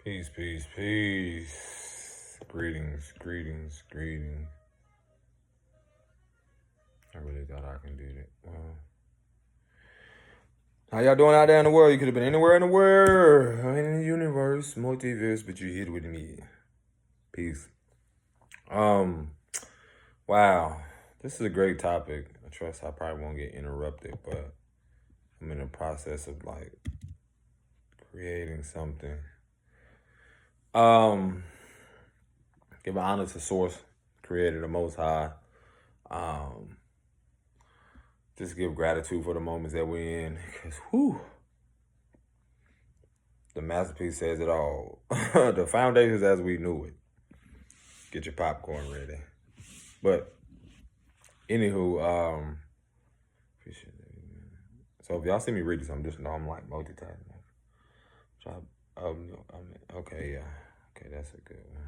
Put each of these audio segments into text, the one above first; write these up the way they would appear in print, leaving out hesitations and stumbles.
Peace, peace, peace. Greetings, greetings, greetings. I really thought I can do that. Well, how y'all doing out there in the world? You could have been anywhere in the world, in the universe, multiverse, but you're here with me. Peace. Wow. This is a great topic. I trust I probably won't get interrupted, but I'm in the process of creating something. Give honor to source, creator, the most high. Just give gratitude for the moments that we're in. Because, the masterpiece says it all. The foundations as we knew it. Get your popcorn ready. But, anywho, so if y'all see me reading something, just know I'm multitasking. Okay, yeah. Okay, that's a good one.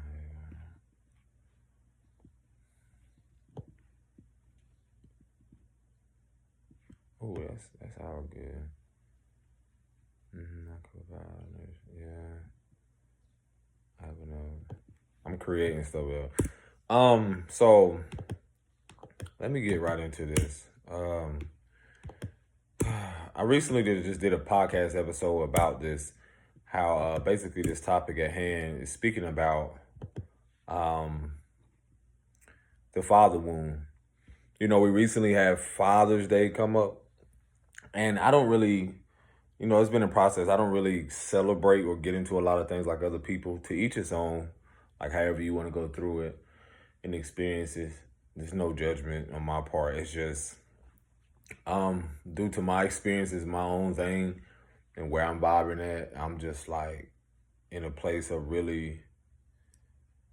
Oh, that's all good. Yeah. I'm creating stuff. So let me get right into this. I recently did a podcast episode about this. How basically this topic at hand is speaking about the father wound. We recently had Father's Day come up, and I don't really, it's been a process. I don't really celebrate or get into a lot of things like other people. To each his own, like however you want to go through it and experiences. There's no judgment on my part. It's just due to my experiences, my own thing, and where I'm vibing at. I'm just in a place of really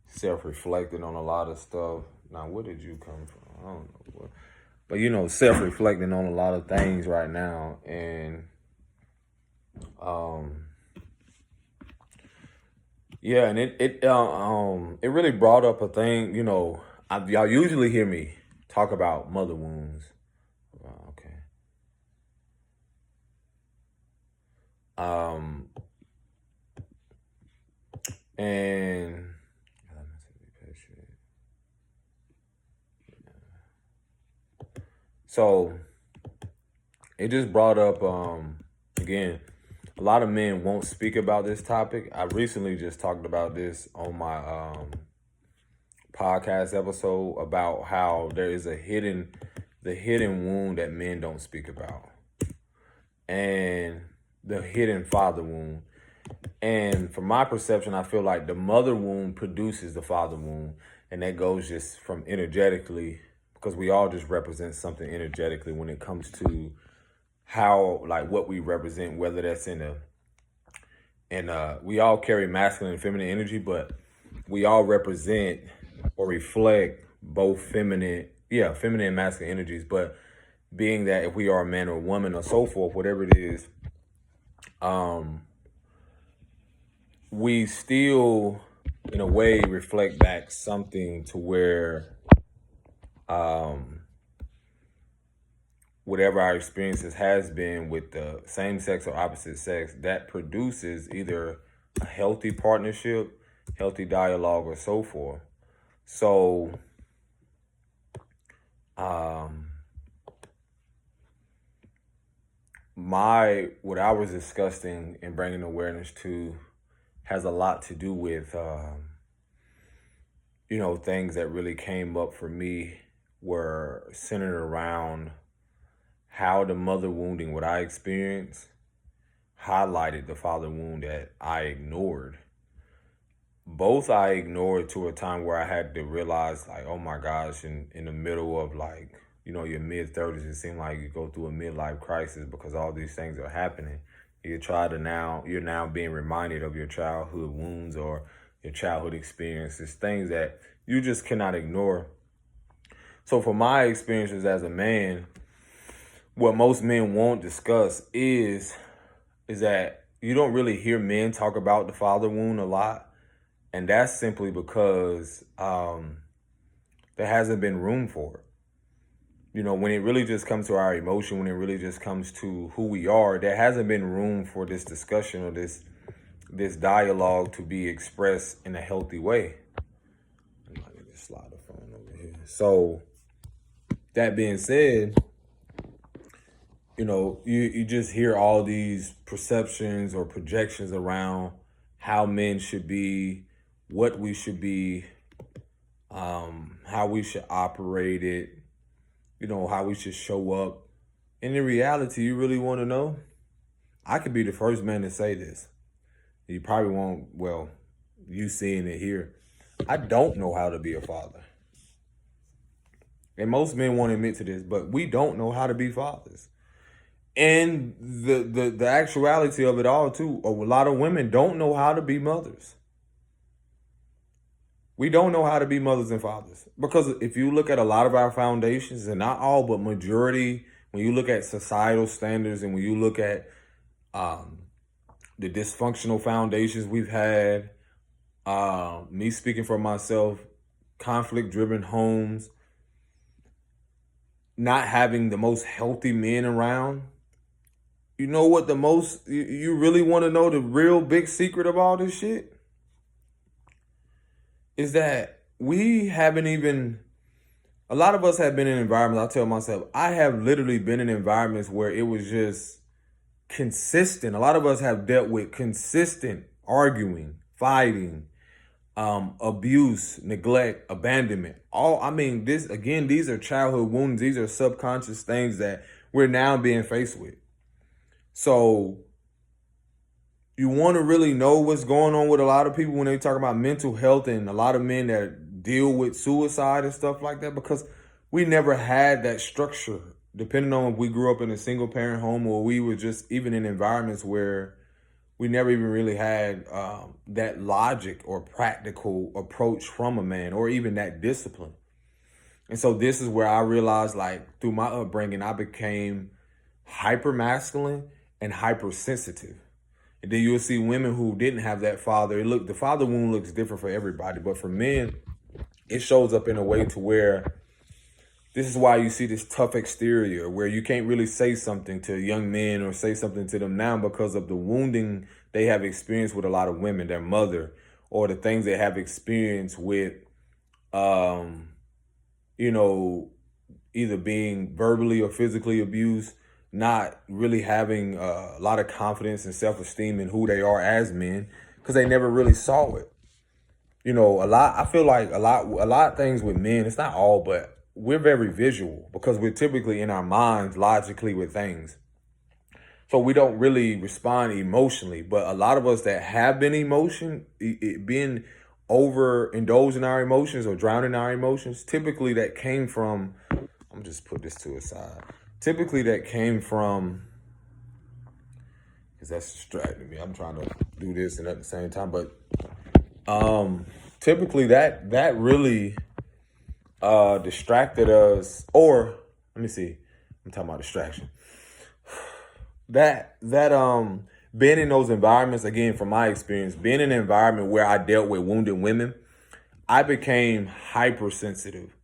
self-reflecting on a lot of stuff. Now, where did you come from? I don't know what. But, self-reflecting on a lot of things right now. And, yeah, and it really brought up a thing, y'all usually hear me talk about mother wounds. Okay. And so it just brought up, again, a lot of men won't speak about this topic. I recently just talked about this on my podcast episode about how there is the hidden wound that men don't speak about, and the hidden father wound. And from my perception, I feel like the mother wound produces the father wound, and that goes just from energetically, because we all just represent something energetically when it comes to how, what we represent, whether that's we all carry masculine and feminine energy, but we all represent or reflect both feminine and masculine energies. But being that if we are a man or a woman or so forth, whatever it is, we still, in a way, reflect back something to where whatever our experiences has been with the same sex or opposite sex, that produces either a healthy partnership, healthy dialogue, or so forth. So, what I was discussing and bringing awareness to has a lot to do with, things that really came up for me were centered around how the mother wounding, what I experienced, highlighted the father wound that I ignored. Both I ignored to a time where I had to realize, oh my gosh, in the middle of your mid-30s, it seemed like you go through a midlife crisis because all these things are happening. You're now being reminded of your childhood wounds or your childhood experiences, things that you just cannot ignore. So for my experiences as a man, what most men won't discuss is that you don't really hear men talk about the father wound a lot. And that's simply because there hasn't been room for it. When it really just comes to our emotion, when it really just comes to who we are, there hasn't been room for this discussion or this this dialogue to be expressed in a healthy way. I might need to slide the phone over here. So that being said, you just hear all these perceptions or projections around how men should be, what we should be, how we should operate it, how we should show up. And in reality, you really want to know? I could be the first man to say this. You probably won't, well, you seeing it here. I don't know how to be a father. And most men won't admit to this, but we don't know how to be fathers. And the actuality of it all, too, a lot of women don't know how to be mothers. We don't know how to be mothers and fathers. Because if you look at a lot of our foundations, and not all, but majority, when you look at societal standards and when you look at the dysfunctional foundations we've had, me speaking for myself, conflict-driven homes, not having the most healthy men around. You know what you really want to know the real big secret of all this shit? Is that we haven't even, a lot of us have been in environments, I tell myself, I have literally been in environments where it was just consistent. A lot of us have dealt with consistent arguing, fighting, abuse, neglect, abandonment. These are childhood wounds. These are subconscious things that we're now being faced with. So you want to really know what's going on with a lot of people when they talk about mental health, and a lot of men that deal with suicide and stuff like that, because we never had that structure. Depending on if we grew up in a single parent home or we were just even in environments where we never even really had that logic or practical approach from a man, or even that discipline. And so this is where I realized, like, through my upbringing, I became hyper masculine and hypersensitive. And then you'll see women who didn't have that father. The father wound looks different for everybody, but for men, it shows up in a way to where this is why you see this tough exterior where you can't really say something to young men or say something to them now because of the wounding they have experienced with a lot of women, their mother, or the things they have experienced with, either being verbally or physically abused, not really having a lot of confidence and self-esteem in who they are as men because they never really saw it. I feel like a lot of things with men, it's not all, but we're very visual because we're typically in our minds logically with things. So we don't really respond emotionally. But a lot of us that have been being overindulged in our emotions or drowned in our emotions, typically that came from, I'm just put this to a side. Typically that came from, because that's distracting me. I'm trying to do this and at the same time. But typically that really distracted us, or let me see, I'm talking about distraction. That being in those environments, again, from my experience, being in an environment where I dealt with wounded women, I became hypersensitive.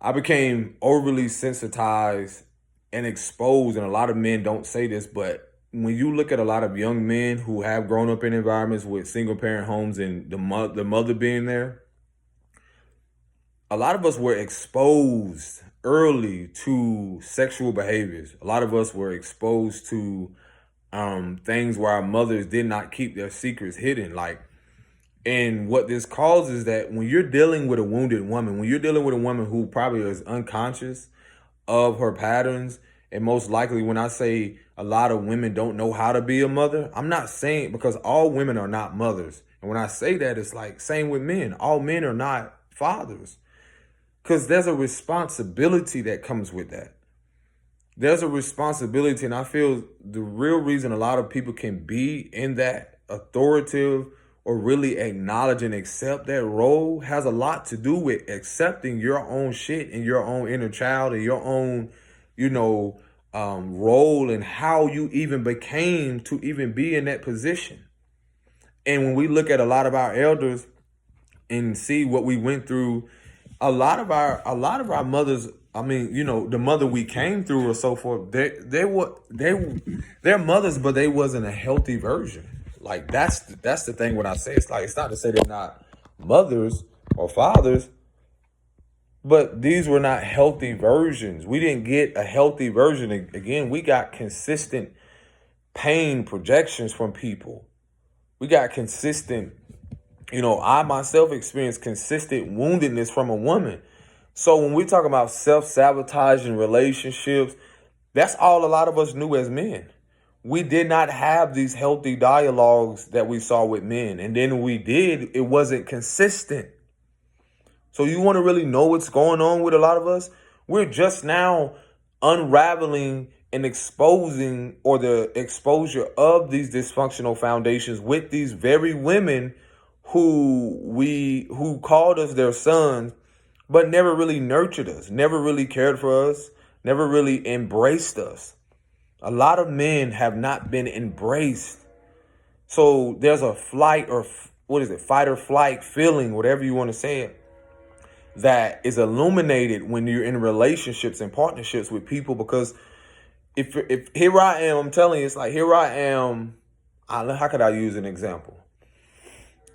I became overly sensitized and exposed, and a lot of men don't say this, but when you look at a lot of young men who have grown up in environments with single parent homes and the mother being there, a lot of us were exposed early to sexual behaviors. A lot of us were exposed to things where our mothers did not keep their secrets hidden. And what this causes is that when you're dealing with a wounded woman, when you're dealing with a woman who probably is unconscious of her patterns, and most likely when I say a lot of women don't know how to be a mother, I'm not saying, because all women are not mothers. And when I say that, it's like same with men. All men are not fathers. Because there's a responsibility that comes with that. There's a responsibility, and I feel the real reason a lot of people can be in that authoritative or really acknowledge and accept that role has a lot to do with accepting your own shit and your own inner child and your own, role and how you even became to even be in that position. And when we look at a lot of our elders and see what we went through, a lot of our mothers, the mother we came through or so forth, they're mothers, but they wasn't a healthy version. Like that's the thing when I say it's like, it's not to say they're not mothers or fathers, but these were not healthy versions. We didn't get a healthy version. Again, we got consistent pain projections from people. We got consistent, I myself experienced consistent woundedness from a woman. So when we talk about self-sabotaging relationships, that's all a lot of us knew as men. We did not have these healthy dialogues that we saw with men. And then we did, it wasn't consistent. So you want to really know what's going on with a lot of us? We're just now unraveling and exposing, or the exposure of these dysfunctional foundations with these very women who called us their sons, but never really nurtured us, never really cared for us, never really embraced us. A lot of men have not been embraced. So there's a flight, or fight or flight feeling, whatever you want to say it, that is illuminated when you're in relationships and partnerships with people. Because if here I am, I'm telling you, it's like, here I am. How could I use an example?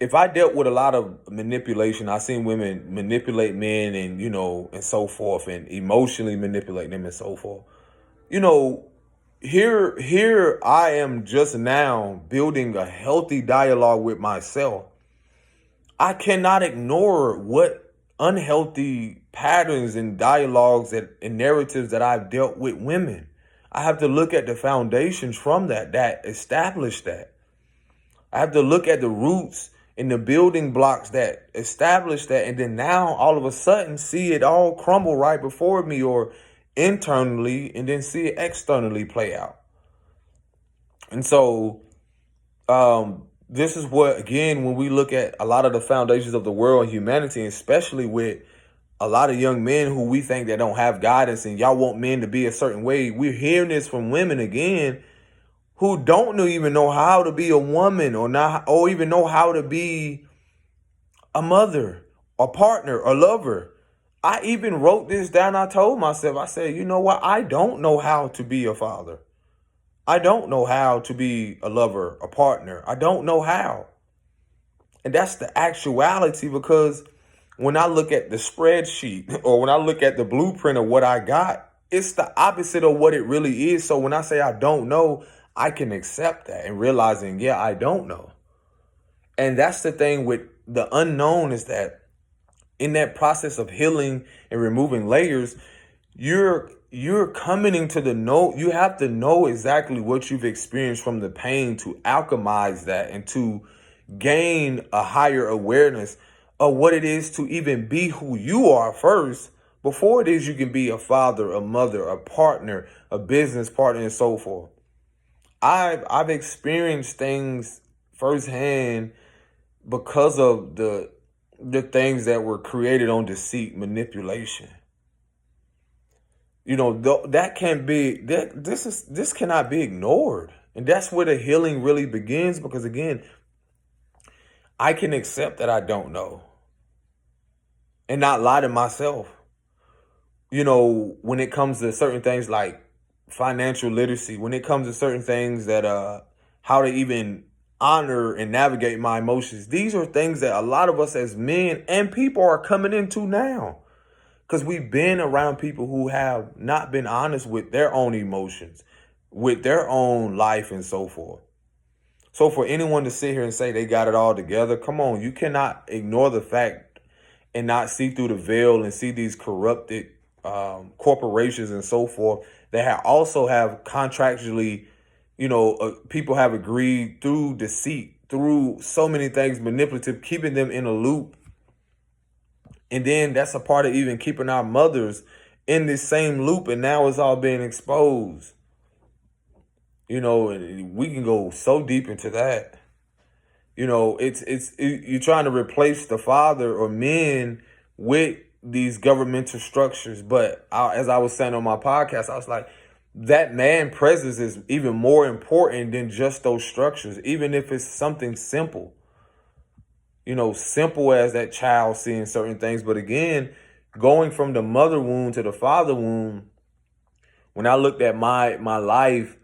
If I dealt with a lot of manipulation, I seen women manipulate men, and and so forth, and emotionally manipulate them and so forth. Here I am just now building a healthy dialogue with myself. I cannot ignore what unhealthy patterns and dialogues and narratives that I've dealt with women. I have to look at the foundations from that established that. I have to look at the roots and the building blocks that establish that, and then now all of a sudden see it all crumble right before me, or internally, and then see it externally play out. And so this is what, again, when we look at a lot of the foundations of the world and humanity, especially with a lot of young men who we think that don't have guidance, and y'all want men to be a certain way, we're hearing this from women again who don't even know how to be a woman, or even know how to be a mother, a partner, a lover. I even wrote this down. I told myself, I said, you know what? I don't know how to be a father. I don't know how to be a lover, a partner. I don't know how. And that's the actuality, because when I look at the spreadsheet, or when I look at the blueprint of what I got, it's the opposite of what it really is. So when I say I don't know, I can accept that and realizing, yeah, I don't know. And that's the thing with the unknown, is that in that process of healing and removing layers, you're coming into the know. You have to know exactly what you've experienced from the pain to alchemize that, and to gain a higher awareness of what it is to even be who you are first, before it is you can be a father, a mother, a partner, a business partner, and so forth. I've experienced things firsthand because of the things that were created on deceit, manipulation. That can be that this cannot be ignored. And that's where the healing really begins, because again, I can accept that I don't know and not lie to myself. When it comes to certain things like financial literacy, when it comes to certain things that how to even honor and navigate my emotions, these are things that a lot of us as men and people are coming into now, because we've been around people who have not been honest with their own emotions, with their own life, and so forth. So for anyone to sit here and say they got it all together, come on, you cannot ignore the fact and not see through the veil and see these corrupted corporations and so forth that also have contractually, people have agreed through deceit, through so many things, manipulative, keeping them in a loop. And then that's a part of even keeping our mothers in this same loop. And now it's all being exposed. And we can go so deep into that. You're trying to replace the father or men with these governmental structures. But as I was saying on my podcast, I was like, that man presence is even more important than just those structures, even if it's something simple. Simple as that child seeing certain things. But again, going from the mother wound to the father wound, when I looked at my life,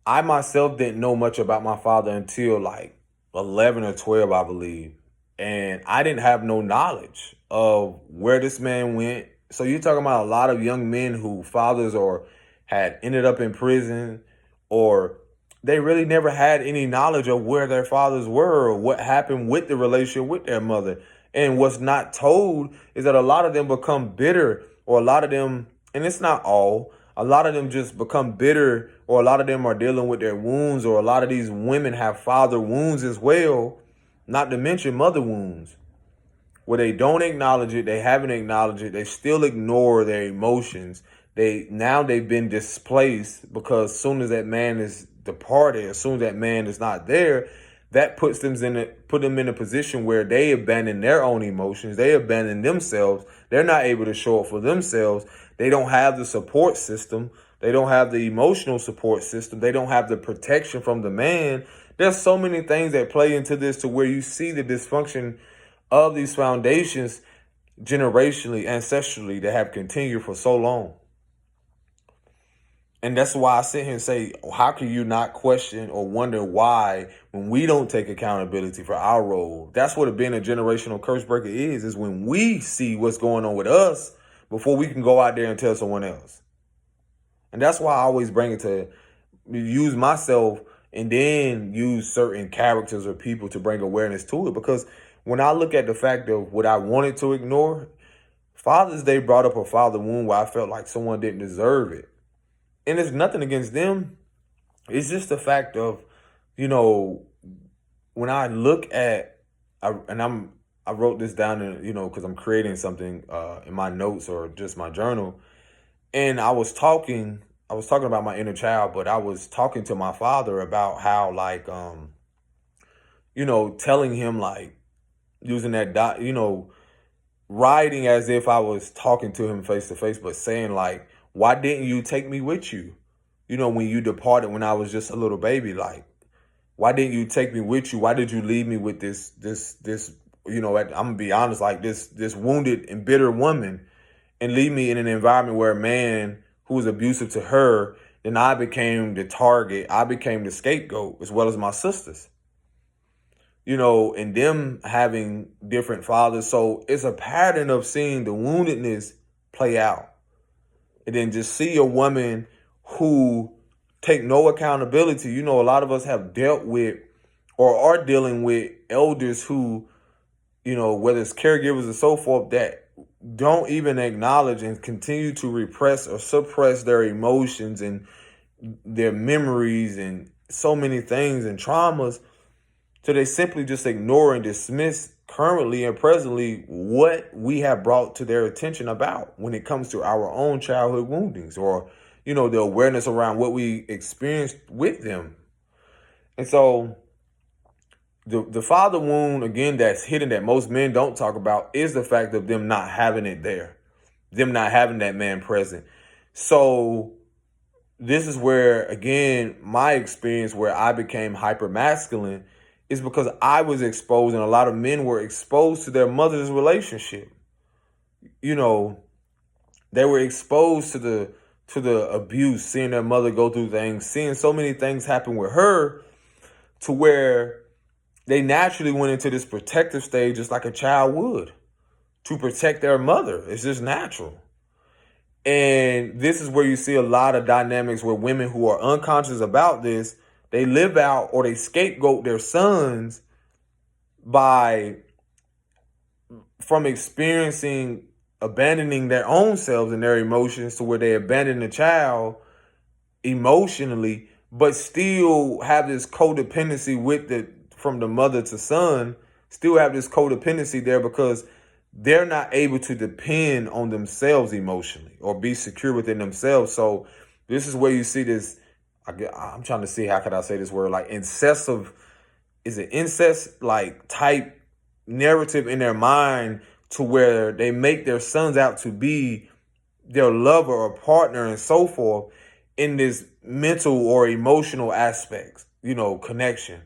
I myself didn't know much about my father until like 11 or 12, I believe. And I didn't have no knowledge of where this man went. So you're talking about a lot of young men who fathers or had ended up in prison, or they really never had any knowledge of where their fathers were or what happened with the relationship with their mother. And what's not told is that a lot of them become bitter, or a lot of them, and it's not all, a lot of them just become bitter, or a lot of them are dealing with their wounds, or a lot of these women have father wounds as well, not to mention mother wounds, where they don't acknowledge it, they haven't acknowledged it, they still ignore their emotions. They've been displaced, because as soon as that man is departed, as soon as that man is not there, that put them in a position where they abandon their own emotions, they abandon themselves. They're not able to show up for themselves. They don't have the support system. They don't have the emotional support system. They don't have the protection from the man. There's so many things that play into this, to where you see the dysfunction of these foundations generationally, ancestrally, that have continued for so long. And that's why I sit here and say, how can you not question or wonder why, when we don't take accountability for our role? That's what being a generational curse breaker is when we see what's going on with us before we can go out there and tell someone else. And that's why I always bring it to use myself and then use certain characters or people to bring awareness to it. Because when I look at the fact of what I wanted to ignore, Father's Day brought up a father wound where I felt like someone didn't deserve it. And it's nothing against them. It's just the fact of, when I look at, I wrote this down in, because I'm creating something in my notes or just my journal. And I was talking about my inner child, but I was talking to my father about how, like, telling him, like, using that writing as if I was talking to him face to face, but saying, like, why didn't you take me with you? When you departed when I was just a little baby, like, why didn't you take me with you? Why did you leave me with this, I'm gonna be honest, like this wounded and bitter woman, and leave me in an environment where a man who was abusive to her, then I became the target. I became the scapegoat, as well as my sisters. And them having different fathers. So it's a pattern of seeing the woundedness play out. And then just see a woman who take no accountability. A lot of us have dealt with or are dealing with elders who, whether it's caregivers or so forth, that don't even acknowledge and continue to repress or suppress their emotions and their memories and so many things and traumas. So they simply just ignore and dismiss currently and presently what we have brought to their attention about when it comes to our own childhood woundings, or, the awareness around what we experienced with them. And so the father wound, again, that's hidden, that most men don't talk about, is the fact of them not having it there, them not having that man present. So this is where, again, my experience where I became hyper masculine is because I was exposed, and a lot of men were exposed to their mother's relationship. They were exposed to the abuse, seeing their mother go through things, seeing so many things happen with her, to where they naturally went into this protective stage, just like a child would, to protect their mother. It's just natural. And this is where you see a lot of dynamics where women who are unconscious about this, they live out or they scapegoat their sons from experiencing abandoning their own selves and their emotions, to where they abandon the child emotionally, but still have this codependency from the mother to son, still have this codependency there, because they're not able to depend on themselves emotionally or be secure within themselves. So this is where you see this, I'm trying to see, how could I say this word, like incest like type narrative in their mind, to where they make their sons out to be their lover or partner and so forth, in this mental or emotional aspects, connection,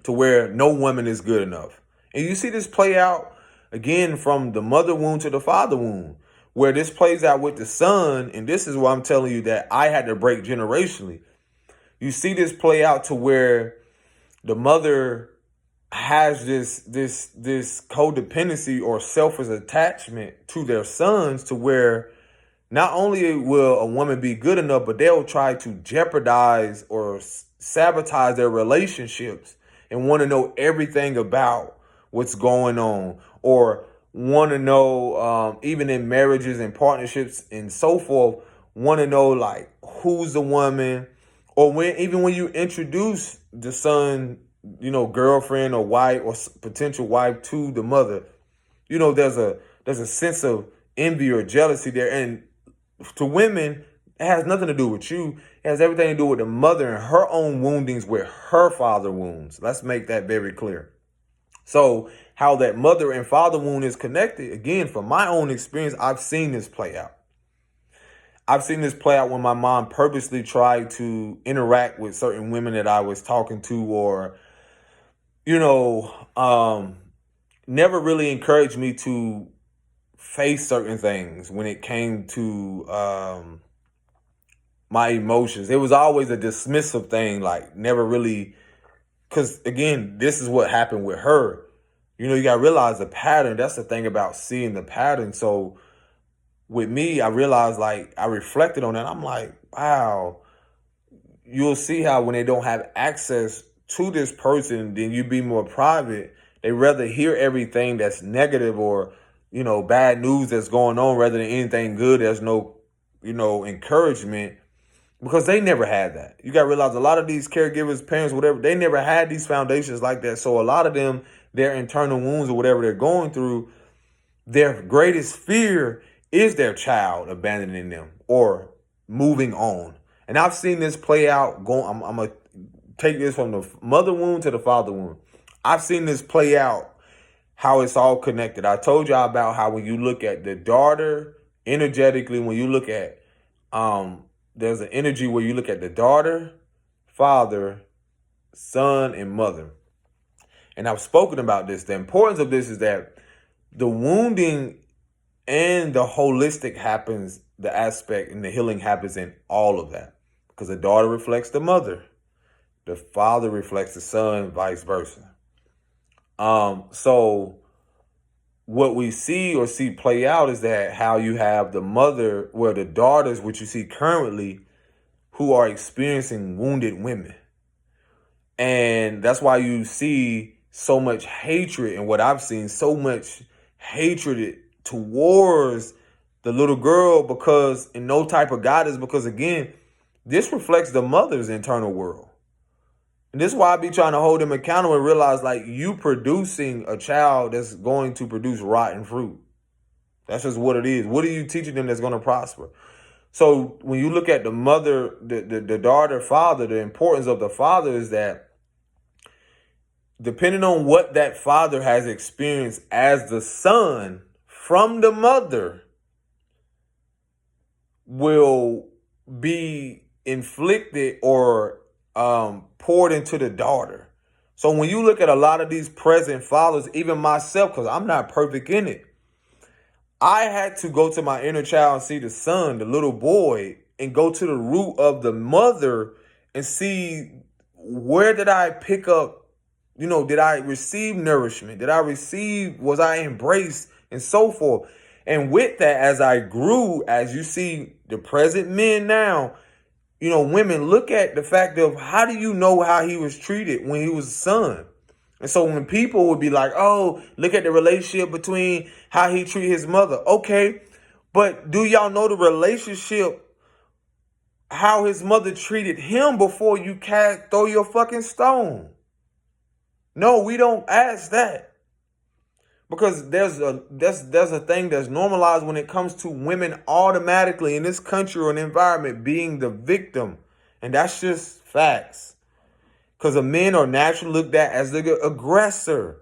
to where no woman is good enough. And you see this play out again from the mother wound to the father wound, where this plays out with the son. And this is what I'm telling you, that I had to break generationally. you see this play out to where the mother has this codependency or selfish attachment to their sons, to where not only will a woman be good enough, but they'll try to jeopardize or sabotage their relationships and want to know everything about what's going on, or want to know, even in marriages and partnerships and so forth, want to know like who's the woman, or even when you introduce the son, girlfriend or wife or potential wife to the mother, there's a sense of envy or jealousy there. And to women, it has nothing to do with you. It has everything to do with the mother and her own woundings with her father wounds. Let's make that very clear. So how that mother and father wound is connected, again, from my own experience, I've seen this play out. I've seen this play out when my mom purposely tried to interact with certain women that I was talking to, or, never really encouraged me to face certain things when it came to my emotions. It was always a dismissive thing, like never really, because again, this is what happened with her. You got to realize the pattern. That's the thing about seeing the pattern. So with me, I realized, like, I reflected on that. I'm like, wow, you'll see how when they don't have access to this person, then you be more private. They rather hear everything that's negative or, bad news that's going on rather than anything good. There's no, encouragement, because they never had that. You got to realize a lot of these caregivers, parents, whatever, they never had these foundations like that. So a lot of them, their internal wounds or whatever they're going through, their greatest fear is their child abandoning them or moving on. And I've seen this play out. I'm going to take this from the mother wound to the father wound. I've seen this play out, how it's all connected. I told y'all about how when you look at the daughter energetically, when you look at, there's an energy where you look at the daughter, father, son, and mother. And I've spoken about this. The importance of this is that the wounding and the holistic happens, the aspect and the healing happens in all of that. Because the daughter reflects the mother. The father reflects the son, vice versa. So what we see play out is that how you have the mother, where the daughters, which you see currently, who are experiencing wounded women. And that's why you see so much hatred, and what I've seen, so much hatred towards the little girl, because in no type of guidance, because again, this reflects the mother's internal world. And this is why I be trying to hold them accountable and realize, like, you producing a child that's going to produce rotten fruit. That's just what it is. What are you teaching them that's going to prosper? So when you look at the mother, the daughter, father, the importance of the father is that depending on what that father has experienced as the son from the mother will be inflicted or poured into the daughter. So when you look at a lot of these present fathers, even myself, because I'm not perfect in it, I had to go to my inner child and see the son, the little boy, and go to the root of the mother and see, where did I pick up, did I receive nourishment? Was I embraced, and so forth. And with that, as I grew, as you see the present men now, women look at the fact of, how do you know how he was treated when he was a son? And so when people would be like, oh, look at the relationship between how he treated his mother. Okay, but do y'all know the relationship, how his mother treated him before you throw your fucking stone? No, we don't ask that. Because there's a thing that's normalized when it comes to women automatically in this country or an environment being the victim. And that's just facts. Because the men are naturally looked at as the aggressor.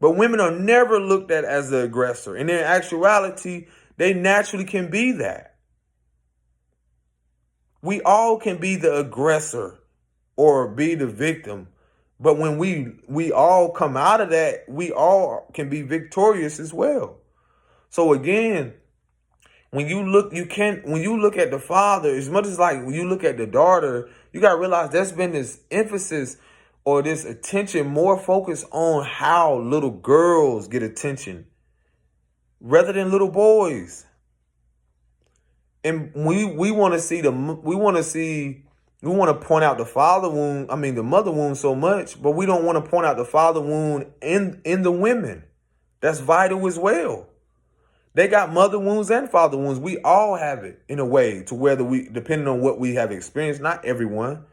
But women are never looked at as the aggressor. And in actuality, they naturally can be that. We all can be the aggressor or be the victim. But when we all come out of that, we all can be victorious as well. So again, when you look at the father, as much as like when you look at the daughter, You got to realize there's been this emphasis or this attention more focused on how little girls get attention rather than little boys. And we want to see we want to point out the the mother wound so much, but we don't want to point out the father wound in the women. That's vital as well. They got mother wounds and father wounds. We all have it in a way to whether depending on what we have experienced, not everyone.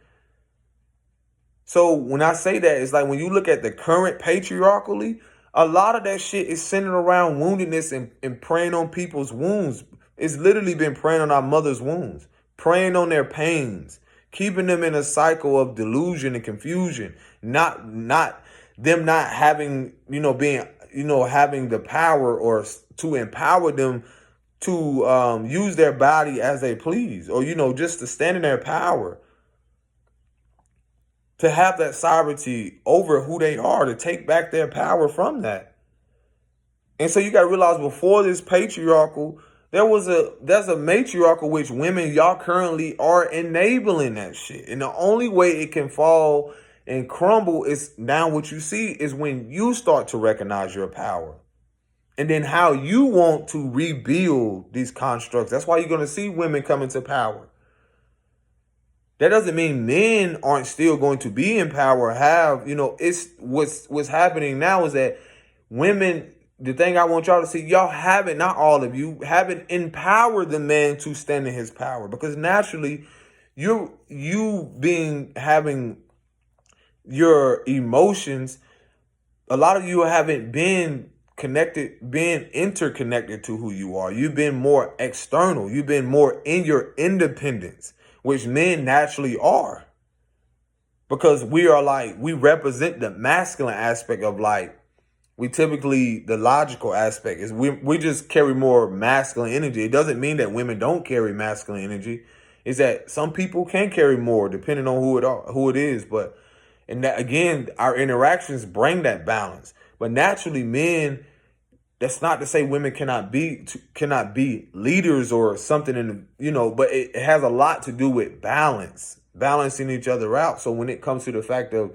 So when I say that, it's like when you look at the current patriarchally, a lot of that shit is centered around woundedness and preying on people's wounds. It's literally been preying on our mother's wounds, preying on their pains, keeping them in a cycle of delusion and confusion, not them not having, having the power or to empower them to use their body as they please, or, just to stand in their power, to have that sovereignty over who they are, to take back their power from that. And so you got to realize before this patriarchal, there's a matriarchal, which women, y'all currently are enabling that shit. And the only way it can fall and crumble is now what you see is when you start to recognize your power. And then how you want to rebuild these constructs. That's why you're going to see women come into power. That doesn't mean men aren't still going to be in power. It's what's happening now is that women, the thing I want y'all to see, y'all haven't, not all of you, haven't empowered the man to stand in his power. Because naturally, having your emotions, a lot of you haven't been interconnected to who you are. You've been more external. You've been more in your independence, which men naturally are. Because we represent the masculine aspect of the logical aspect is we just carry more masculine energy. It doesn't mean that women don't carry masculine energy. It's that some people can carry more depending on who it is. And that, again, our interactions bring that balance. But naturally, men, that's not to say women cannot be leaders or something but it has a lot to do with balancing each other out. So when it comes to the fact of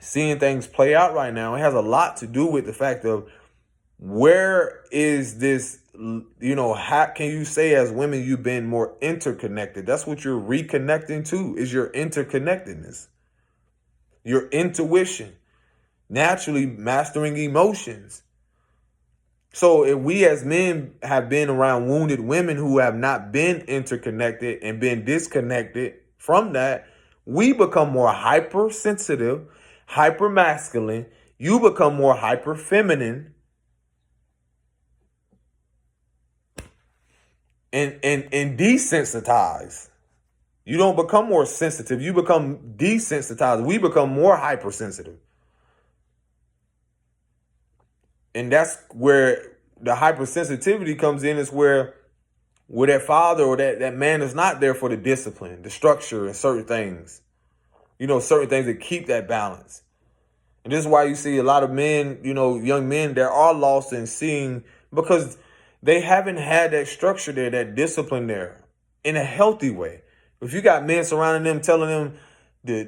seeing things play out right now, it has a lot to do with the fact of where is this, how can you say as women you've been more interconnected? That's what you're reconnecting to, is your interconnectedness, your intuition, naturally mastering emotions. So if we as men have been around wounded women who have not been interconnected and been disconnected from that, we become more hypersensitive, hyper masculine. You become more hyper feminine and desensitized. You don't become more sensitive. You become desensitized. We become more hypersensitive. And that's where the hypersensitivity comes in, is where that father or that man is not there for the discipline, the structure, and certain things. Certain things that keep that balance. And this is why you see a lot of men, young men, that are lost in seeing, because they haven't had that structure there, that discipline there in a healthy way. If you got men surrounding them, telling them to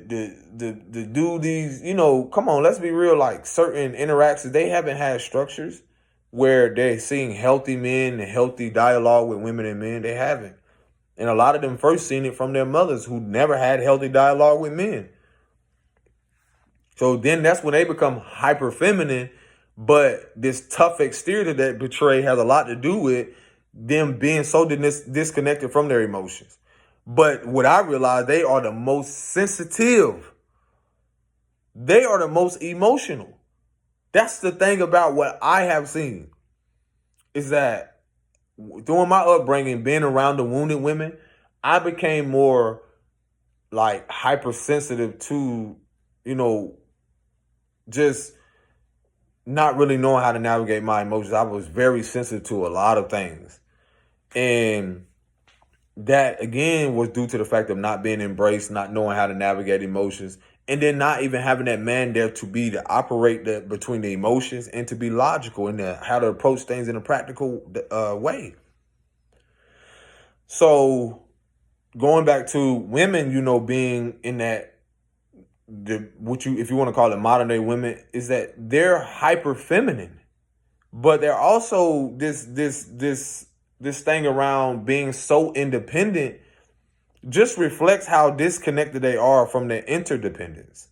do these, come on, let's be real, like certain interactions, they haven't had structures where they're seeing healthy men and healthy dialogue with women and men. They haven't. And a lot of them first seen it from their mothers who never had healthy dialogue with men. So then that's when they become hyper feminine. But this tough exterior that portray has a lot to do with them being so disconnected from their emotions. But what I realize, they are the most sensitive. They are the most emotional. That's the thing about what I have seen, is that during my upbringing, being around the wounded women, I became more like hypersensitive to, just not really knowing how to navigate my emotions. I was very sensitive to a lot of things. And that, again, was due to the fact of not being embraced, not knowing how to navigate emotions, and then not even having that man there to operate between the emotions and to be logical and how to approach things in a practical way. So going back to women, being in that, if you want to call it modern day women, is that they're hyper feminine, but they're also this thing around being so independent just reflects how disconnected they are from their interdependence,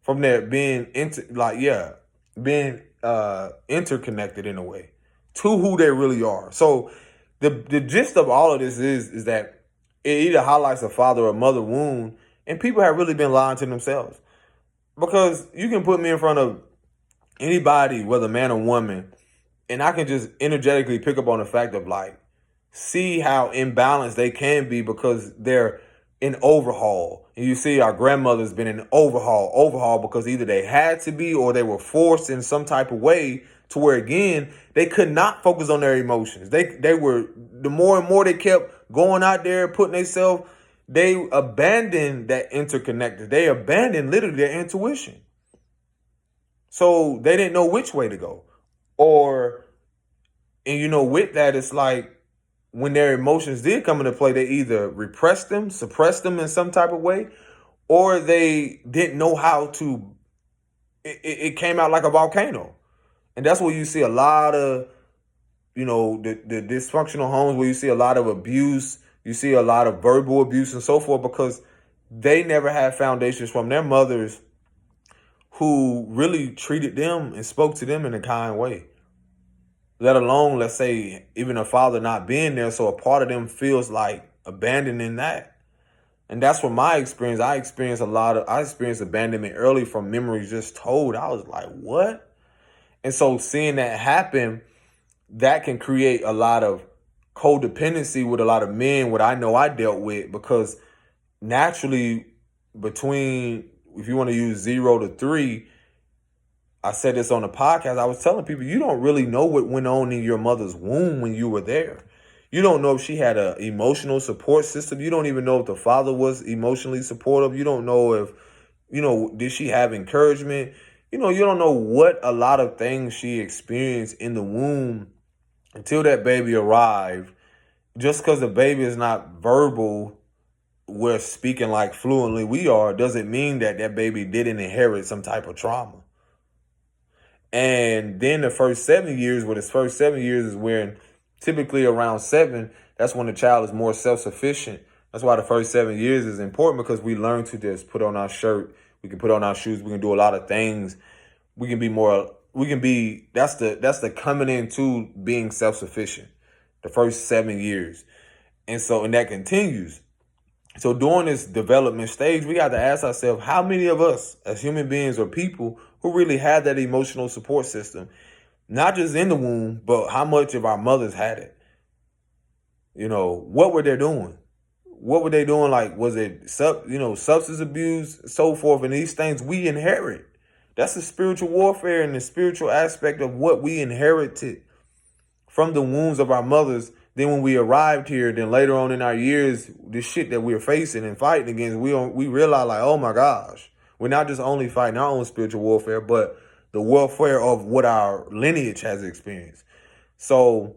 from their being being interconnected in a way to who they really are. So the gist of all of this is that it either highlights a father or mother wound, and people have really been lying to themselves. Because you can put me in front of anybody, whether man or woman, and I can just energetically pick up on the fact of see how imbalanced they can be because they're in overhaul. And you see our grandmother's been in overhaul because either they had to be or they were forced in some type of way to where, again, they could not focus on their emotions. They were, the more and more they kept going out there, putting themselves, they abandoned that interconnected. They abandoned literally their intuition. So they didn't know which way to go. And with that, it's like when their emotions did come into play, they either repressed them, suppressed them in some type of way, or they didn't know how to, it came out like a volcano. And that's where you see a lot of, the dysfunctional homes, where you see a lot of abuse, you see a lot of verbal abuse and so forth, because they never had foundations from their mothers who really treated them and spoke to them in a kind way. Let alone, let's say, even a father not being there, so a part of them feels like abandoning that. And that's what my experience. I experienced abandonment early from memories just told. I was like, what? And so seeing that happen, that can create a lot of codependency with a lot of men, what I know I dealt with, because naturally between, if you want to use 0 to 3, I said this on the podcast, I was telling people, you don't really know what went on in your mother's womb when you were there. You don't know if she had an emotional support system. You don't even know if the father was emotionally supportive. You don't know if, did she have encouragement? You don't know what a lot of things she experienced in the womb until that baby arrived. Just because the baby is not verbal, we're speaking like fluently we are, doesn't mean that that baby didn't inherit some type of trauma. And then the first 7 years, is when typically around 7, that's when the child is more self-sufficient. That's why the first 7 years is important, because we learn to just put on our shirt. We can put on our shoes. We can do a lot of things. That's the coming into being self-sufficient, the first 7 years. And that continues. So during this development stage, we got to ask ourselves, how many of us as human beings or people who really had that emotional support system, not just in the womb, but how much of our mothers had it? What were they doing? What were they doing? Like, was it substance abuse, so forth? And these things we inherit. That's the spiritual warfare and the spiritual aspect of what we inherited from the wounds of our mothers. Then when we arrived here, then later on in our years, the shit that we're facing and fighting against, we realize like, oh my gosh, we're not just only fighting our own spiritual warfare, but the warfare of what our lineage has experienced. So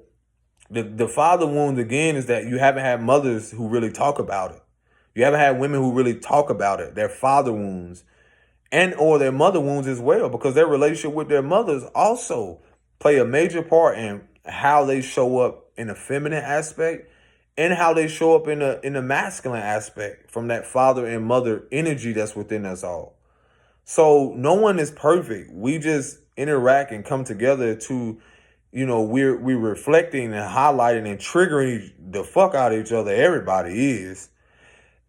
the father wound, again, is that you haven't had mothers who really talk about it. You haven't had women who really talk about it, their father wounds and or their mother wounds as well, because their relationship with their mothers also play a major part in how they show up in a feminine aspect and how they show up in a masculine aspect from that father and mother energy that's within us all. So no one is perfect. We just interact and come together to, we're reflecting and highlighting and triggering the fuck out of each other. Everybody is.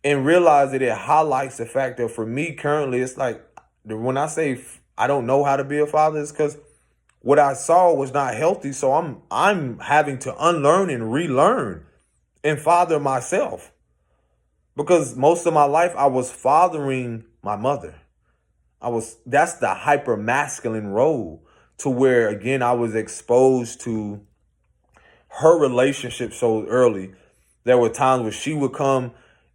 And realize that it highlights the fact that for me currently, it's like when I say I don't know how to be a father, it's because what I saw was not healthy. So I'm having to unlearn and relearn and father myself, because most of my life I was fathering my mother. That's the hyper masculine role, to where, again, I was exposed to her relationship so early. There were times where she would come,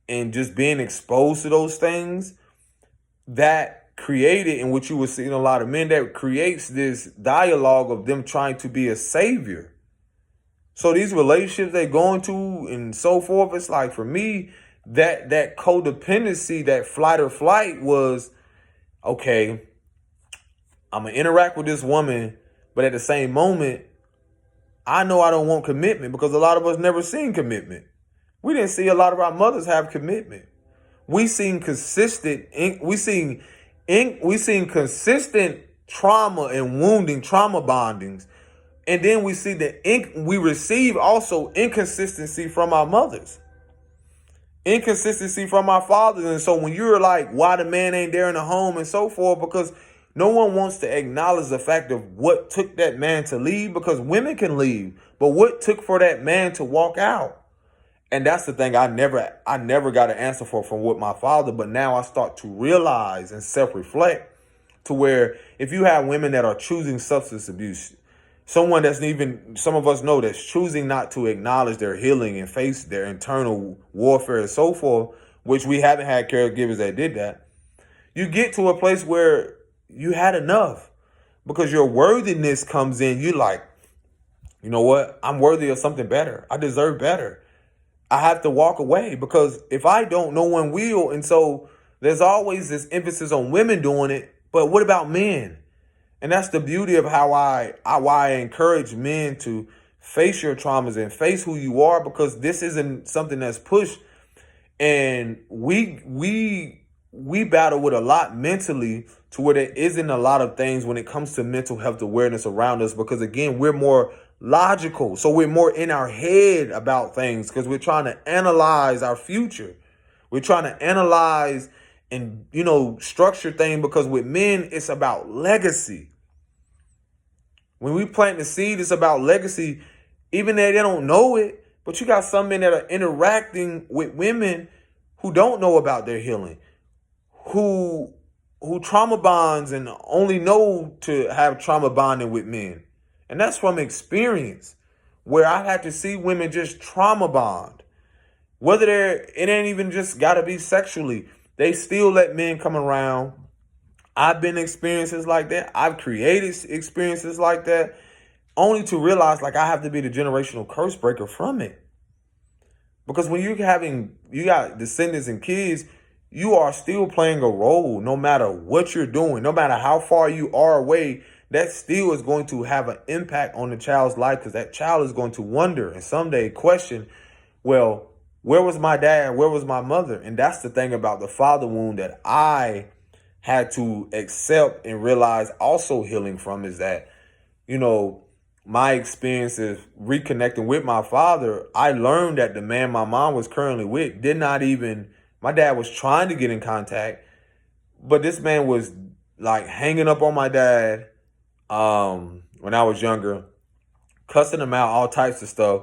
and just being exposed to those things that created, and what you would see in a lot of men, that creates this dialogue of them trying to be a savior. So these relationships they going to and so forth, it's like for me, that codependency, that flight or flight was, okay, I'm gonna interact with this woman, but at the same moment, I know I don't want commitment because a lot of us never seen commitment. We didn't see a lot of our mothers have commitment. We seen consistent, we seen consistent trauma and wounding, trauma bondings, and then we see we receive also inconsistency from our mothers, inconsistency from our fathers. And so when you're like, why the man ain't there in the home and so forth, because no one wants to acknowledge the fact of what took that man to leave, because women can leave, but what took for that man to walk out? And that's the thing I never got an answer for from with my father. But now I start to realize and self-reflect to where if you have women that are choosing substance abuse, someone that's even, some of us know, that's choosing not to acknowledge their healing and face their internal warfare and so forth, which we haven't had caregivers that did that, you get to a place where you had enough because your worthiness comes in. You like, you know what? I'm worthy of something better. I deserve better. I have to walk away because if I don't, no one will. And so there's always this emphasis on women doing it. But what about men? And that's the beauty of why I encourage men to face your traumas and face who you are, because this isn't something that's pushed. And we battle with a lot mentally to where there isn't a lot of things when it comes to mental health awareness around us, because again, we're more logical. So we're more in our head about things because we're trying to analyze our future. We're trying to analyze and, structure things, because with men, it's about legacy. When we plant the seed, it's about legacy, even though they don't know it. But you got some men that are interacting with women who don't know about their healing, who trauma bonds and only know to have trauma bonding with men. And that's from experience, where I had to see women just trauma bond. It ain't even just got to be sexually. They still let men come around. I've been experiences like that. I've created experiences like that, only to realize like I have to be the generational curse breaker from it. Because when you got descendants and kids, you are still playing a role no matter what you're doing, no matter how far you are away. That still is going to have an impact on the child's life, because that child is going to wonder and someday question, well, where was my dad? Where was my mother? And that's the thing about the father wound that I had to accept and realize also healing from, is that, my experiences reconnecting with my father, I learned that the man my mom was currently with my dad was trying to get in contact, but this man was like hanging up on my dad when I was younger, cussing him out, all types of stuff.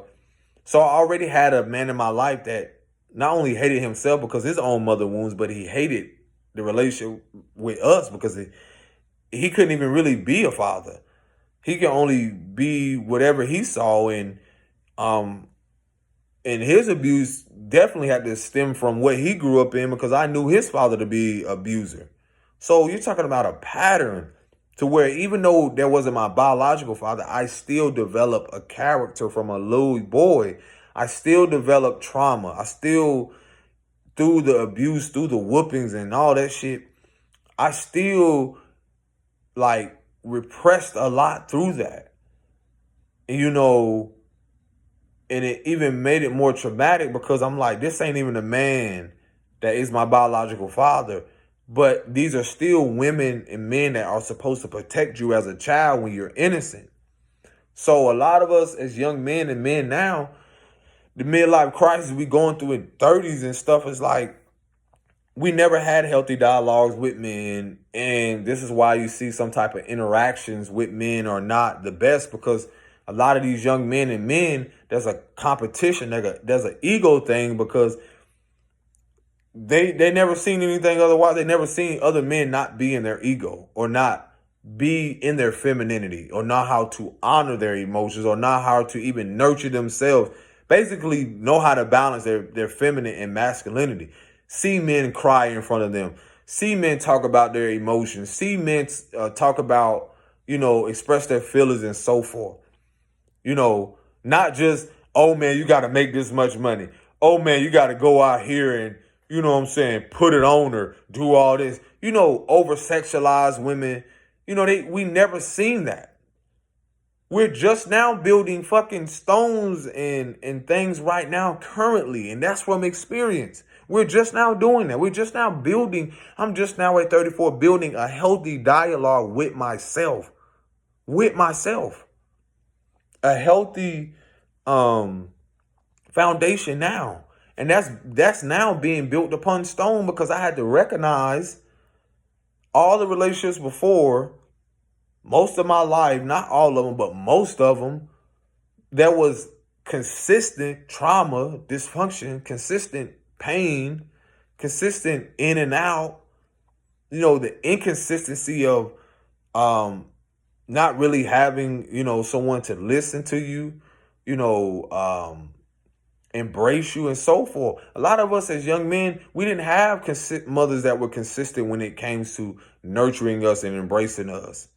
So I already had a man in my life that not only hated himself because his own mother wounds, but he hated the relationship with us because he couldn't even really be a father. He could only be whatever he saw. And his abuse definitely had to stem from what he grew up in, because I knew his father to be an abuser. So you're talking about a pattern to where even though there wasn't my biological father, I still developed a character from a little boy. I still developed trauma. I still, through the abuse, through the whoopings and all that shit, I still like repressed a lot through that. And, and it even made it more traumatic because I'm like, this ain't even a man that is my biological father. But these are still women and men that are supposed to protect you as a child when you're innocent. So a lot of us as young men and men now, the midlife crisis we going through in 30s and stuff, is like we never had healthy dialogues with men. And this is why you see some type of interactions with men are not the best, because a lot of these young men and men, there's a competition, there's an ego thing, because they never seen anything otherwise. They never seen other men not be in their ego, or not be in their femininity, or not how to honor their emotions, or not how to even nurture themselves. Basically know how to balance their feminine and masculinity. See men cry in front of them. See men talk about their emotions. See men talk about, express their feelings and so forth. Not just, oh man, you got to make this much money. Oh man, you got to go out here and, you know what I'm saying, put it on or do all this. You know, over sexualize women. You know, we never seen that. We're just now building fucking stones and things right now currently. And that's from experience. We're just now doing that. We're just now building. I'm just now at 34 building a healthy dialogue with myself. With myself. A healthy foundation now. And that's now being built upon stone because I had to recognize all the relationships before, most of my life, not all of them, but most of them, there was consistent trauma, dysfunction, consistent pain, consistent in and out, you know, the inconsistency of not really having, you know, someone to listen to you, you know, embrace you and so forth. A lot of us as young men, we didn't have mothers that were consistent when it came to nurturing us and embracing us.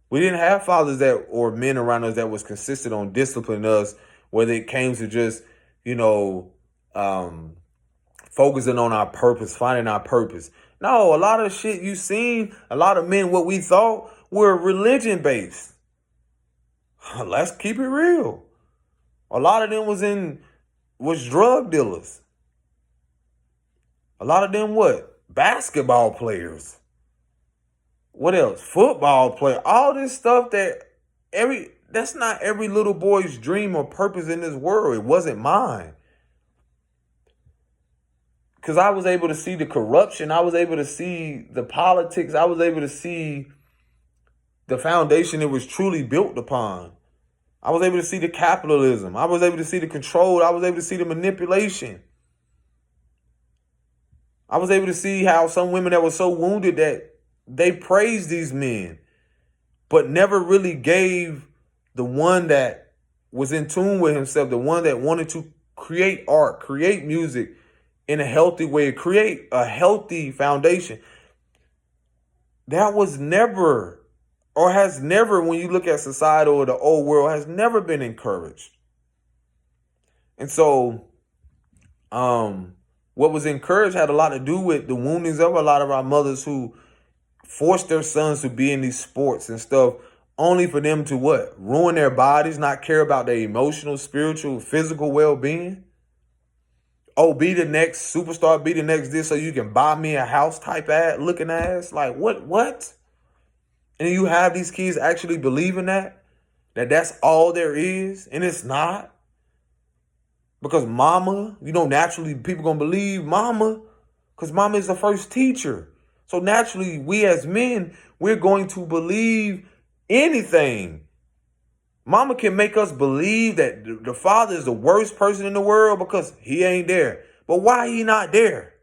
We didn't have fathers that or men around us that was consistent on disciplining us, whether it came to just, you know, focusing on our purpose, finding our purpose. No, a lot of shit you seen, a lot of men, what we thought were religion based. Let's keep it real. A lot of them was drug dealers. A lot of them what? Basketball players. What else? Football player. All this stuff that's not every little boy's dream or purpose in this world. It wasn't mine. Because I was able to see the corruption. I was able to see the politics. I was able to see the foundation it was truly built upon. I was able to see the capitalism. I was able to see the control. I was able to see the manipulation. I was able to see how some women that were so wounded that they praised these men, but never really gave the one that was in tune with himself, the one that wanted to create art, create music in a healthy way, create a healthy foundation. That was never, or has never, when you look at society or the old world, has never been encouraged. And so, what was encouraged had a lot to do with the woundings of a lot of our mothers who forced their sons to be in these sports and stuff only for them to what? Ruin their bodies, not care about their emotional, spiritual, physical well-being. Oh, be the next superstar, be the next this so you can buy me a house type looking ass. Like what? And you have these kids actually believing that that's all there is, and it's not. Because mama, you know, naturally people gonna believe mama, because mama is the first teacher. So naturally, we as men, we're going to believe anything. Mama can make us believe that the father is the worst person in the world because he ain't there. But why he not there?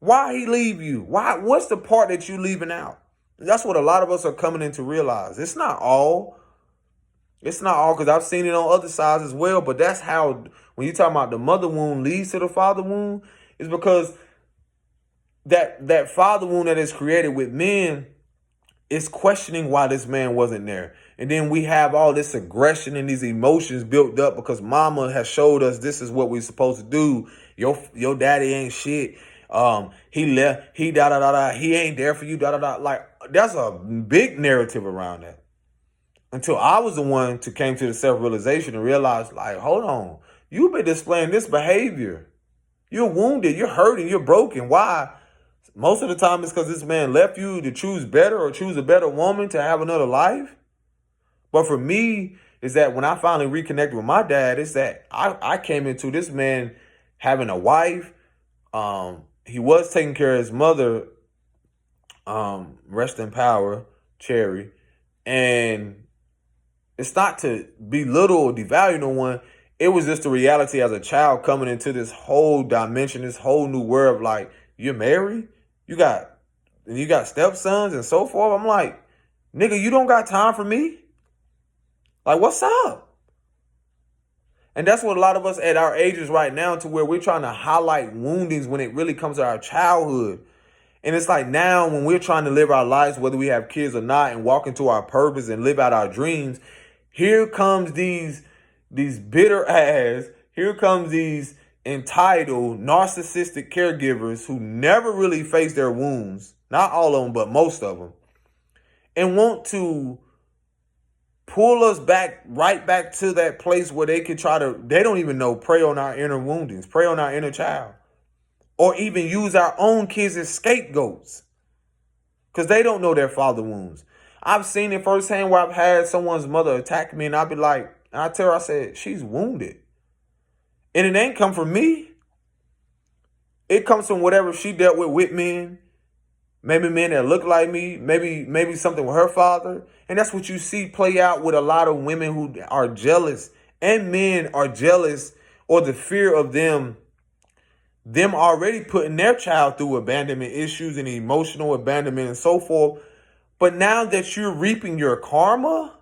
Why he leave you? Why? What's the part that you leaving out? That's what a lot of us are coming in to realize. It's not all. It's not all, because I've seen it on other sides as well. But that's how, when you talk about the mother wound leads to the father wound, is because that father wound that is created with men is questioning why this man wasn't there. And then we have all this aggression and these emotions built up because mama has showed us this is what we're supposed to do. Your daddy ain't shit. He left, he he ain't there for you, Like, that's a big narrative around that. Until I was the one to came to the self-realization and realized, like, hold on, you've been displaying this behavior. You're wounded, you're hurting, you're broken. Why? Most of the time it's because this man left you to choose better or choose a better woman to have another life. But for me, is that when I finally reconnected with my dad, it's that I came into this man having a wife. He was taking care of his mother, rest in power, Cherry. And it's not to belittle or devalue no one. It was just the reality as a child coming into this whole dimension, this whole new world of like, you're married? You got stepsons and so forth. I'm like, nigga, you don't got time for me? Like, what's up? And that's what a lot of us at our ages right now, to where we're trying to highlight woundings when it really comes to our childhood. And it's like now when we're trying to live our lives, whether we have kids or not, and walk into our purpose and live out our dreams, here comes these these bitter ass, here comes these entitled, narcissistic caregivers who never really face their wounds, not all of them, but most of them, and want to pull us back, right back to that place where they can they don't even know, prey on our inner woundings, prey on our inner child, or even use our own kids as scapegoats because they don't know their father wounds. I've seen it firsthand where I've had someone's mother attack me and I'll be like, and I tell her, I said, she's wounded. And it ain't come from me. It comes from whatever she dealt with men. Maybe men that look like me. Maybe something with her father. And that's what you see play out with a lot of women who are jealous. And men are jealous, or the fear of them already putting their child through abandonment issues and emotional abandonment and so forth. But now that you're reaping your karma,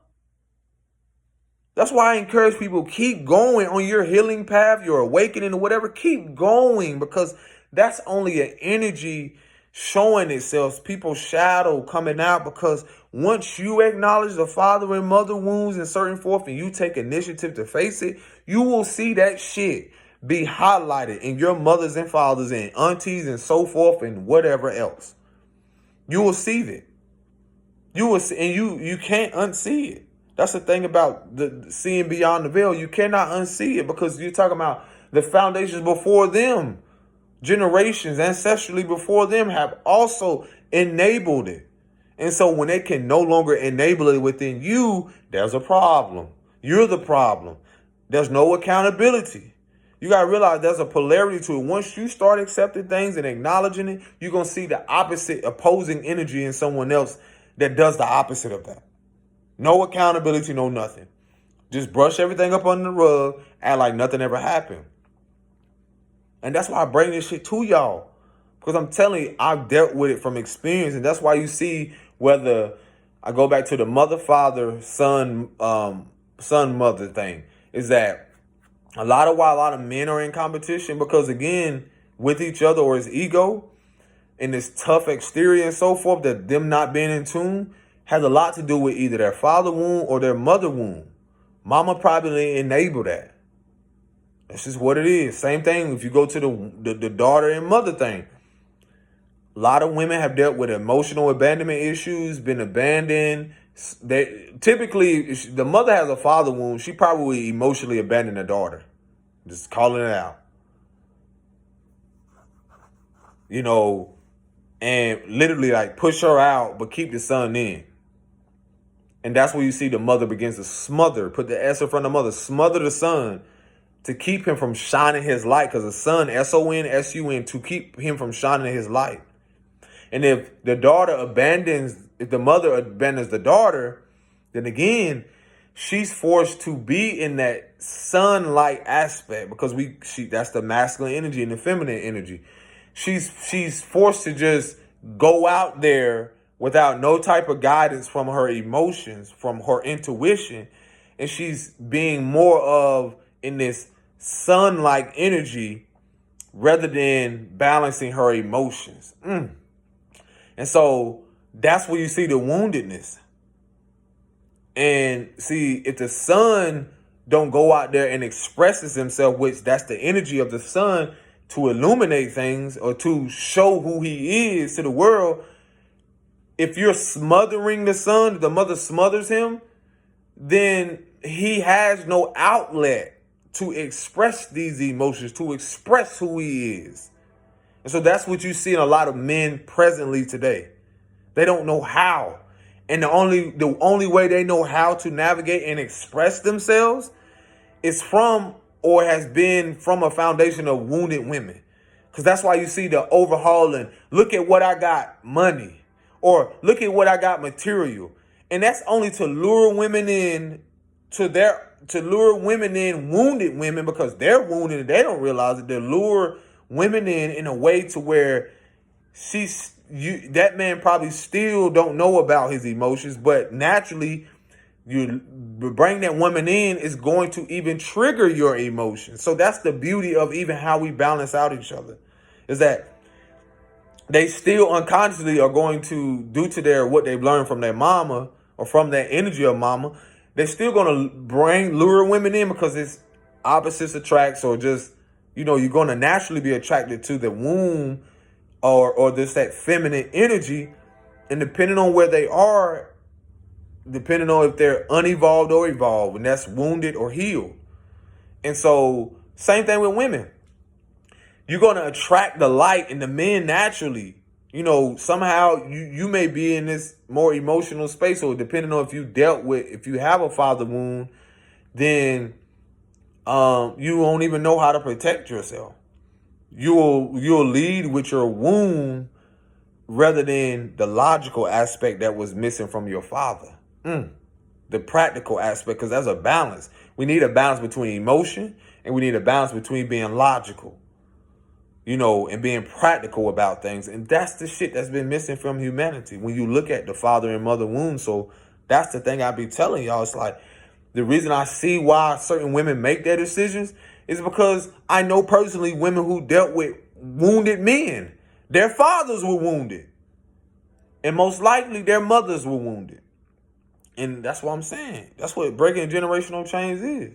that's why I encourage people, keep going on your healing path, your awakening or whatever. Keep going, because that's only an energy showing itself, people's shadow coming out. Because once you acknowledge the father and mother wounds and certain forth, and you take initiative to face it, you will see that shit be highlighted in your mothers and fathers and aunties and so forth and whatever else. You will see it. You will see, and you can't unsee it. That's the thing about the seeing beyond the veil. You cannot unsee it, because you're talking about the foundations before them. Generations ancestrally before them have also enabled it. And so when they can no longer enable it within you, there's a problem. You're the problem. There's no accountability. You got to realize there's a polarity to it. Once you start accepting things and acknowledging it, you're going to see the opposite, opposing energy in someone else that does the opposite of that. No accountability, no nothing. Just brush everything up under the rug, act like nothing ever happened. And that's why I bring this shit to y'all. Because I'm telling you, I've dealt with it from experience. And that's why you see, whether I go back to the mother, father, son, mother thing, is that a lot of men are in competition because, again, with each other or his ego and this tough exterior and so forth, that them not being in tune has a lot to do with either their father wound or their mother wound. Mama probably enabled that. That's just what it is. Same thing if you go to the daughter and mother thing. A lot of women have dealt with emotional abandonment issues, been abandoned. Typically, the mother has a father wound. She probably emotionally abandoned her daughter. Just calling it out. And literally like push her out, but keep the son in. And that's where you see the mother begins to smother, put the S in front of the mother, smother the son to keep him from shining his light. Because the son, S-O-N-S-U-N, to keep him from shining his light. And if the mother abandons the daughter, then again, she's forced to be in that sun-like aspect, because that's the masculine energy and the feminine energy. She's forced to just go out there without no type of guidance from her emotions, from her intuition. And she's being more of in this sun-like energy rather than balancing her emotions. And so that's where you see the woundedness. And see, if the son don't go out there and expresses himself, which that's the energy of the son, to illuminate things or to show who he is to the world, if you're smothering the son, the mother smothers him, then he has no outlet to express these emotions, to express who he is. And so that's what you see in a lot of men presently today. They don't know how. And the only way they know how to navigate and express themselves is from, or has been from, a foundation of wounded women. Because that's why you see the overhauling. Look at what I got, money. Or look at what I got, material. And that's only to lure women in wounded women, because they're wounded and they don't realize it. They lure women in a way to where that man probably still don't know about his emotions, but naturally you bring that woman in is going to even trigger your emotions. So that's the beauty of even how we balance out each other, is that they still unconsciously are going to, due to what they've learned from their mama or from that energy of mama, they're still going to lure women in because it's opposites attracts, or just, you're going to naturally be attracted to the womb or this, that feminine energy. And depending on where they are, depending on if they're unevolved or evolved, and that's wounded or healed. And so same thing with women. You're going to attract the light in the men naturally. Somehow you may be in this more emotional space, or depending on if you have a father wound, then you won't even know how to protect yourself. You'll lead with your wound rather than the logical aspect that was missing from your father. The practical aspect, because there's a balance. We need a balance between emotion, and we need a balance between being logical, and being practical about things. And that's the shit that's been missing from humanity when you look at the father and mother wound. So that's the thing I be telling y'all. It's like, the reason I see why certain women make their decisions is because I know personally women who dealt with wounded men. Their fathers were wounded. And most likely their mothers were wounded. And that's what I'm saying. That's what breaking generational chains is.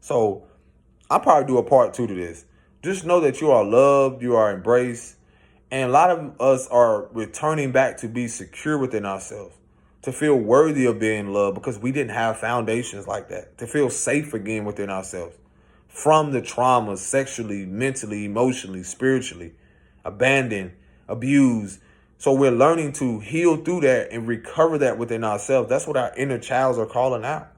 So I'll probably do a part 2 to this. Just know that you are loved, you are embraced. And a lot of us are returning back to be secure within ourselves, to feel worthy of being loved, because we didn't have foundations like that, to feel safe again within ourselves from the traumas, sexually, mentally, emotionally, spiritually, abandoned, abused. So we're learning to heal through that and recover that within ourselves. That's what our inner childs are calling out.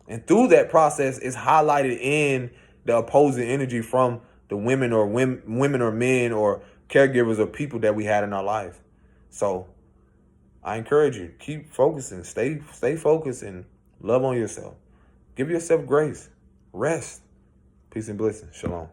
And through that process is highlighted in the opposing energy from the women or men or caregivers or people that we had in our life. So I encourage you, keep focusing, stay focused, and love on yourself. Give yourself grace, rest, peace and blessings. Shalom.